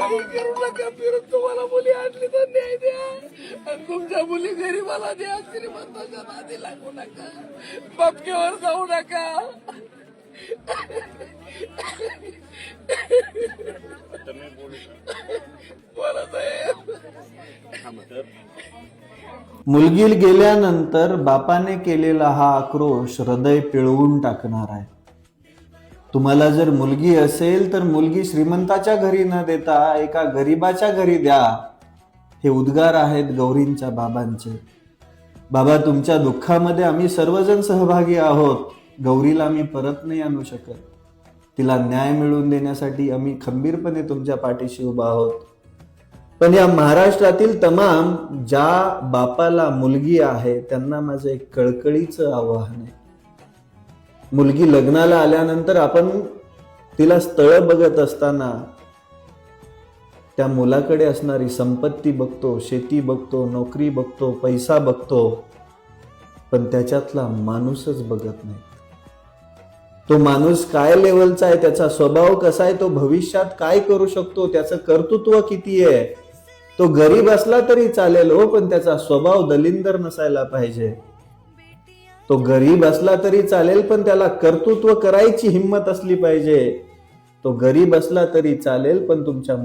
काही करू नका, फिरून तुम्हाला मुली आणली तर न्याय द्या, आणि तुमच्या मुली गरीबाला द्या, श्रीमंताच्या नादी लागू नका, बापकेवर जाऊ नका. बोला साहेब. मुलगी गेल्यानंतर बापाने केलेला हा आक्रोश हृदय पिळवून टाकणार आहे. तुम्हाला जर मुलगी असेल तर मुलगी श्रीमंताच्या घरी न देता एका गरीबाच्या घरी द्या. हे उद्गार आहेत गौरींच्या बाबांचे. बाबा, तुमच्या दुःखामध्ये आम्ही सर्वजण सहभागी आहोत. गौरीला आम्ही परत नाही आणू शकत. तिला न्याय मिळवून देण्यासाठी आम्ही खंबीरपणे तुमच्या पाठीशी उभा आहोत. पण या महाराष्ट्रातील तमाम ज्या बापाला मुलगी आहे त्यांना माझं एक कळकळीचं आवाहन आहे. मुलगी लग्नाला आल्यानंतर आपण तिला स्थळ बघत असताना त्या मुलाकडे असणारी संपत्ती बघतो, शेती बघतो, नोकरी बघतो, पैसा बघतो, पण त्याच्यातला माणूसच बघत नाही. तो माणूस काय लेवलचा आहे, त्याचा स्वभाव कसा आहे, तो भविष्यात काय करू शकतो, त्याचं कर्तृत्व किती आहे. तो गरीब असला तरी चालेल हो, पण त्याचा स्वभाव दलिंदर नसायला पाहिजे. तो गरीब असला तरी चालेल, पण त्याला कर्तृत्व करायची हिंमत असली पाहिजे. तो गरीब असला तरी चालेल, पण तुमच्या